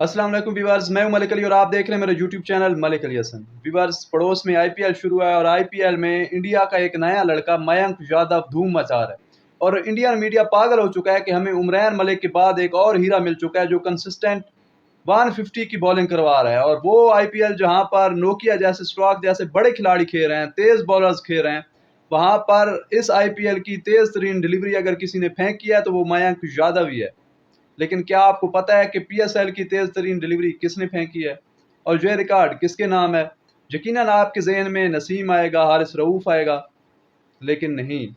अस्सलाम वालेकुम व्यूअर्स, मैं हूं मलिक अली और आप देख रहे हैं मेरा YouTube channel Malik Ali Hasan. Viewers, पड़ोस में आईपीएल शुरू है और आईपीएल में इंडिया का एक नया लड़का मयंक यादव धूम मचा रहा है और इंडियन मीडिया पागल हो चुका है कि हमें उमरान मलिक के बाद एक और हीरा मिल चुका है जो कंसिस्टेंट 150 की बॉलिंग करवा रहा है। और वो आईपीएल जहां पर नोकिया जैसे, स्ट्रोक जैसे बड़े खिलाड़ी खेल रहे हैं, तेज बॉलर्स खेल रहे हैं, वहां पर इस आईपीएल की तेज तरीन डिलीवरी अगर किसी ने फेंकी है तो वो मयंक यादव ही है। लेकिन क्या आपको पता है कि पीएसएल की तेज तरीन डिलीवरी किसने फेंकी है और ये रिकॉर्ड किसके नाम है? यकीनन आपके जहन में नसीम आएगा, हारिस रऊफ आएगा, लेकिन नहीं।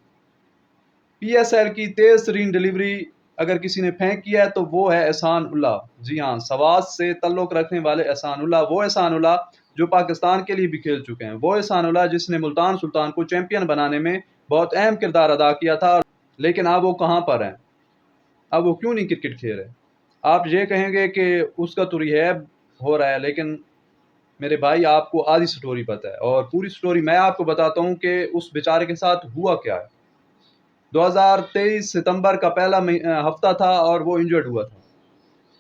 पीएसएल की तेज तरीन डिलीवरी अगर किसी ने फेंकी है तो वो है एहसान उल्लाह। जी हाँ, सवास से तल्लुक रखने वाले एहसान उल्लाह, वो एहसान उल्लाह जो पाकिस्तान के लिए भी खेल चुके हैं, वो एहसान उल्लाह जिसने मुल्तान सुल्तान को चैंपियन बनाने में बहुत अहम किरदार अदा किया था। लेकिन अब वो कहाँ पर हैं? अब वो क्यों नहीं क्रिकेट खेल रहे? आप ये कहेंगे कि उसका तो रिहैब हो रहा है, लेकिन मेरे भाई आपको आधी स्टोरी पता है और पूरी स्टोरी मैं आपको बताता हूँ कि उस बेचारे के साथ हुआ क्या है। 2023 सितंबर का पहला हफ्ता था और वो इंजर्ड हुआ था।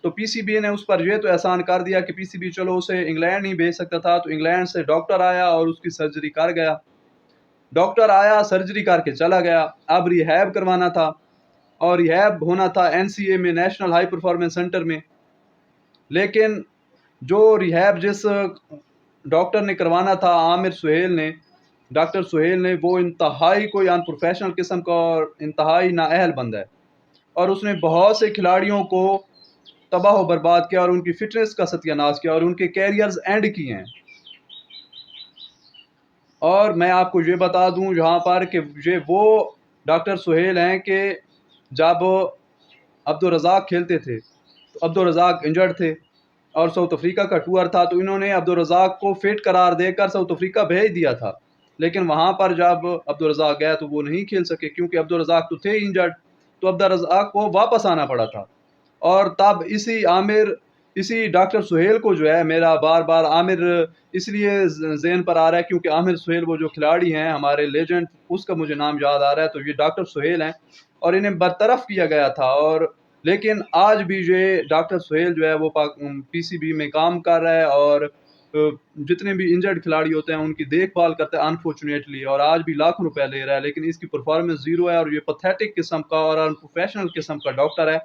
तो पीसीबी ने उस पर यह तो एहसान कर दिया कि पीसीबी चलो उसे इंग्लैंड नहीं भेज सकता था, तो इंग्लैंड से डॉक्टर आया और उसकी सर्जरी कर गया। डॉक्टर आया, सर्जरी करके चला गया। अब रिहैब करवाना था और रिहैब होना था एनसीए में, नेशनल हाई परफॉर्मेंस सेंटर में। लेकिन जो रिहैब जिस डॉक्टर ने करवाना था, आमिर सुहेल ने, डॉक्टर सुहेल ने, वो इंतहाई कोई अनप्रोफेशनल किस्म का और इंतहाई नाअहल बंदा है और उसने बहुत से खिलाड़ियों को तबाह व बर्बाद किया और उनकी फिटनेस का सत्यानाश किया और उनके कैरियर्स एंड किए हैं। और मैं आपको ये बता दूं यहाँ पर कि ये वो डॉक्टर सुहेल हैं कि जब अब्दुल रज़ाक खेलते थे तो अब्दुल रज़ाक इंजर्ड थे और साउथ अफ्रीका का टूर था, तो इन्होंने अब्दुल रज़ाक को फिट करार देकर साउथ अफ्रीका भेज दिया था। लेकिन वहाँ पर जब अब्दुल रज़ाक गया तो वो नहीं खेल सके क्योंकि अब्दुल रज़ाक तो थे इंजर्ड, तो अब्दुल रज़ाक को वापस आना पड़ा था। और तब इसी डॉक्टर सुहेल को जो है, मेरा बार बार आमिर इसलिए ज़हन पर आ रहा है क्योंकि आमिर सुहेल वो जो खिलाड़ी हैं हमारे लेजेंड, उसका मुझे नाम याद आ रहा है, तो ये डॉक्टर सुहेल हैं और इन्हें बरतरफ किया गया था। और लेकिन आज भी ये डॉक्टर सुहेल जो है वो पीसीबी में काम कर रहा है और जितने भी इंजर्ड खिलाड़ी होते हैं उनकी देखभाल करता है अनफॉर्चुनेटली, और आज भी लाखों रुपए ले रहा है, लेकिन इसकी परफॉर्मेंस ज़ीरो है और ये पथेटिक किस्म का और अनप्रोफेशनल किस्म का डॉक्टर है,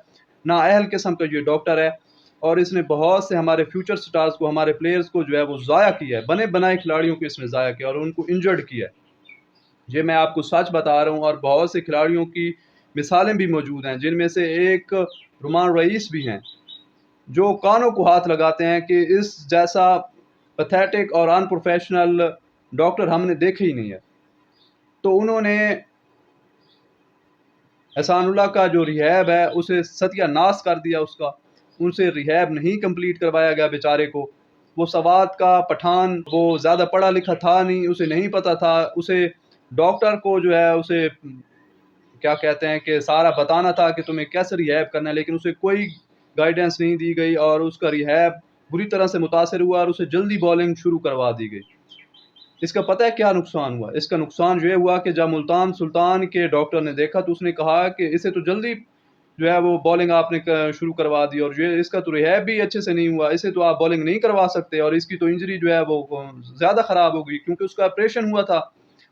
नाअहल किस्म का ये डॉक्टर है। और इसने बहुत से हमारे फ्यूचर स्टार्स को, हमारे प्लेयर्स को जो है वो ज़ाया किया है, बने बनाए खिलाड़ियों को इसने ज़ाया किया और उनको इंजर्ड किया है। ये मैं आपको सच बता रहा हूँ और बहुत से खिलाड़ियों की मिसालें भी मौजूद हैं, जिनमें से एक रुमान रईस भी हैं, जो कानों को हाथ लगाते हैं कि इस जैसा पैथेटिक और अनप्रोफेशनल डॉक्टर हमने देखे ही नहीं है। तो उन्होंने एहसानुल्लाह का जो रिहैब है उसे सत्यानाश कर दिया उसका, उनसे रिहैब नहीं कंप्लीट करवाया गया बेचारे को। वो सवात का पठान, वो ज़्यादा पढ़ा लिखा था नहीं, उसे नहीं पता था, उसे डॉक्टर को जो है उसे क्या कहते हैं कि सारा बताना था कि तुम्हें कैसे रिहैब करना है, लेकिन उसे कोई गाइडेंस नहीं दी गई और उसका रिहैब बुरी तरह से मुतासर हुआ और उसे जल्दी बॉलिंग शुरू करवा दी गई। इसका पता है क्या नुकसान हुआ? इसका नुकसान ये हुआ कि जब मुल्तान सुल्तान के डॉक्टर ने देखा तो उसने कहा कि इसे तो जल्दी जो है वो बॉलिंग आपने शुरू करवा दी और ये इसका तो रिहैब भी अच्छे से नहीं हुआ, इसे तो आप बॉलिंग नहीं करवा सकते और इसकी तो इंजरी जो है वो ज़्यादा ख़राब हो गई क्योंकि उसका ऑपरेशन हुआ था,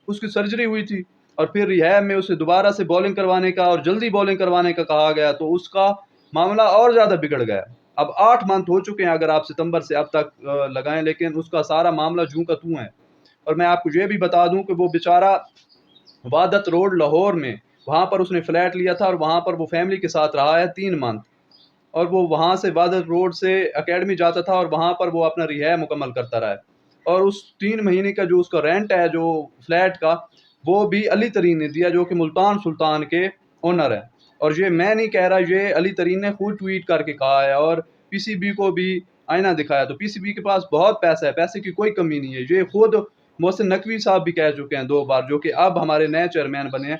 उसकी सर्जरी हुई थी और फिर रिहैब में उसे दोबारा से बॉलिंग करवाने का और जल्दी बॉलिंग करवाने का कहा गया, तो उसका मामला और ज़्यादा बिगड़ गया। अब 8 मंथ हो चुके हैं अगर आप सितंबर से अब तक लगाएं, लेकिन उसका सारा मामला जूं का तूं है। और मैं आपको ये भी बता दूं कि वो बेचारा वादत रोड लाहौर में, वहाँ पर उसने फ्लैट लिया था और वहाँ पर वो फैमिली के साथ रहा है 3 मंथ, और वो वहाँ से वादत रोड से एकेडमी जाता था और वहाँ पर वो अपना रिहैब मुकम्मल करता रहा है। और उस 3 महीने का जो उसका रेंट है जो फ्लैट का, वो भी अली तरीन ने दिया जो कि मुल्तान सुल्तान के ओनर है। और ये मैं नहीं कह रहा, ये अली तरीन ने खुद ट्वीट करके कहा है और पीसीबी को भी आईना दिखाया। तो पीसीबी के पास बहुत पैसा है, पैसे की कोई कमी नहीं है। ये खुद मोहसिन नकवी साहब भी कह चुके हैं 2 बार, जो कि अब हमारे नए चेयरमैन बने हैं,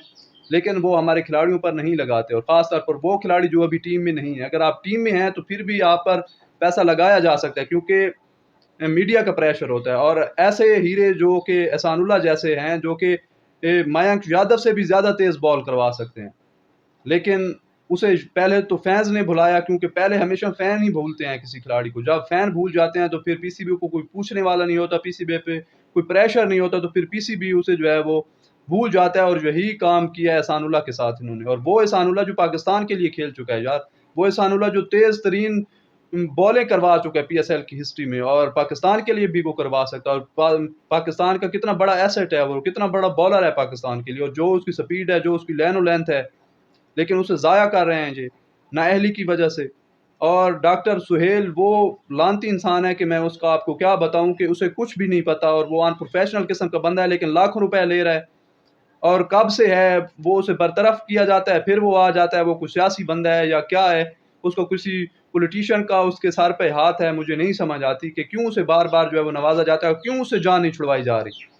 लेकिन वो हमारे खिलाड़ियों पर नहीं लगाते और ख़ास तौर पर वो खिलाड़ी जो अभी टीम में नहीं है। अगर आप टीम में हैं तो फिर भी आप पर पैसा लगाया जा सकता है क्योंकि मीडिया का प्रेशर होता है। और ऐसे हीरे जो कि एहसानुल्लाह जैसे हैं, जो कि मयंक यादव से भी ज़्यादा तेज़ बॉल करवा सकते हैं, लेकिन اسے پہلے تو فینز نے بھلایا، کیونکہ پہلے ہمیشہ فین ہی بھولتے ہیں کسی کھلاڑی کو. جب فین بھول جاتے ہیں تو پھر پی سی بی کو کوئی پوچھنے والا نہیں ہوتا، پی سی بی پہ کوئی پریشر نہیں ہوتا، تو پھر پی سی بی اسے جو ہے وہ بھول جاتا ہے. اور یہی کام کیا ہے احسان اللہ کے ساتھ انہوں نے. اور وہ احسان اللہ جو پاکستان کے لیے کھیل چکا ہے یار، وہ احسان اللہ جو تیز ترین بالیں کروا چکا ہے پی ایس ایل کی ہسٹری میں، اور پاکستان کے لیے بھی وہ کروا سکتا ہے. اور پاکستان کا کتنا بڑا ایسٹ ہے، وہ کتنا بڑا بالر ہے پاکستان کے لیے، اور جو اس کی سپیڈ ہے، جو اس کی لین و لینتھ ہے، لیکن اسے ضائع کر رہے ہیں جی نااہلی کی وجہ سے. اور ڈاکٹر سہیل وہ لانتی انسان ہے کہ میں اس کا آپ کو کیا بتاؤں کہ اسے کچھ بھی نہیں پتا، اور وہ ان پروفیشنل قسم کا بندہ ہے، لیکن لاکھوں روپے لے رہا ہے. اور کب سے ہے وہ اسے برطرف کیا جاتا ہے، پھر وہ آ جاتا ہے، وہ کوئی سیاسی بندہ ہے یا کیا ہے، اس کو کسی پولیٹیشین کا اس کے سر پہ ہاتھ ہے. مجھے نہیں سمجھ آتی کہ کیوں اسے بار بار جو ہے وہ نوازا جاتا ہے، اور کیوں اسے جان نہیں چھڑوائی جا رہی.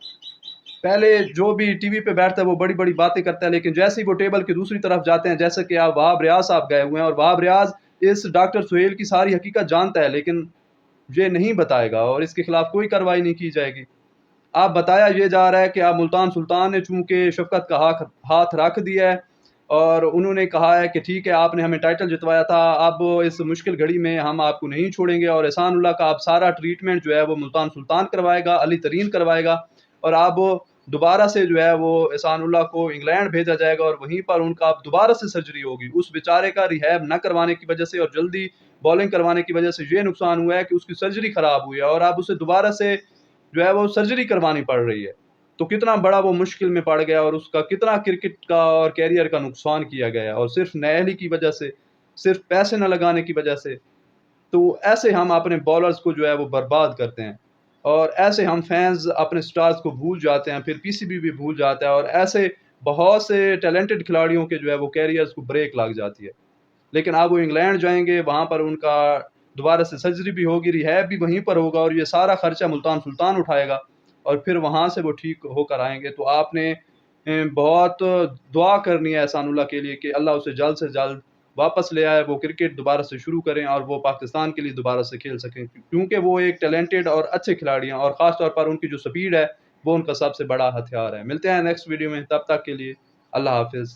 پہلے جو بھی ٹی وی پہ بیٹھتا ہے وہ بڑی بڑی باتیں کرتا ہے، لیکن جیسے ہی وہ ٹیبل کی دوسری طرف جاتے ہیں، جیسے کہ آپ وہاب ریاض صاحب گئے ہوئے ہیں، اور وہاب ریاض اس ڈاکٹر سہیل کی ساری حقیقت جانتا ہے، لیکن یہ نہیں بتائے گا، اور اس کے خلاف کوئی کارروائی نہیں کی جائے گی. آپ بتایا یہ جا رہا ہے کہ آپ ملتان سلطان نے چونکہ شفقت کا ہاتھ رکھ دیا ہے، اور انہوں نے کہا ہے کہ ٹھیک ہے آپ نے ہمیں ٹائٹل جتوایا تھا، اب اس مشکل گھڑی میں ہم آپ کو نہیں چھوڑیں گے، اور احسان اللہ کا آپ سارا ٹریٹمنٹ جو ہے وہ ملتان سلطان کروائے گا، علی ترین کروائے گا. اور اب دوبارہ سے جو ہے وہ احسان اللہ کو انگلینڈ بھیجا جائے گا، اور وہیں پر ان کا اب دوبارہ سے سرجری ہوگی. اس بیچارے کا ریہیب نہ کروانے کی وجہ سے اور جلدی بالنگ کروانے کی وجہ سے یہ نقصان ہوا ہے کہ اس کی سرجری خراب ہوئی ہے، اور اب اسے دوبارہ سے جو ہے وہ سرجری کروانی پڑ رہی ہے. تو کتنا بڑا وہ مشکل میں پڑ گیا، اور اس کا کتنا کرکٹ کا اور کیریئر کا نقصان کیا گیا، اور صرف نااہلی کی وجہ سے، صرف پیسے نہ لگانے کی وجہ سے. تو ایسے ہم اپنے بالرز کو جو ہے وہ برباد کرتے ہیں، اور ایسے ہم فینز اپنے سٹارز کو بھول جاتے ہیں، پھر پی سی بی بھی بھول جاتا ہے، اور ایسے بہت سے ٹیلنٹڈ کھلاڑیوں کے جو ہے وہ کیریئرز کو بریک لگ جاتی ہے. لیکن اب وہ انگلینڈ جائیں گے، وہاں پر ان کا دوبارہ سے سرجری بھی ہوگی، ریہیب بھی وہیں پر ہوگا، اور یہ سارا خرچہ ملتان سلطان اٹھائے گا، اور پھر وہاں سے وہ ٹھیک ہو کر آئیں گے. تو آپ نے بہت دعا کرنی ہے احسان اللہ کے لیے کہ اللہ اسے جلد سے جلد واپس لے آئے، وہ کرکٹ دوبارہ سے شروع کریں، اور وہ پاکستان کے لیے دوبارہ سے کھیل سکیں، کیونکہ وہ ایک ٹیلنٹڈ اور اچھے کھلاڑی ہیں، اور خاص طور پر ان کی جو سپیڈ ہے وہ ان کا سب سے بڑا ہتھیار ہے. ملتے ہیں نیکسٹ ویڈیو میں، تب تک کے لیے اللہ حافظ.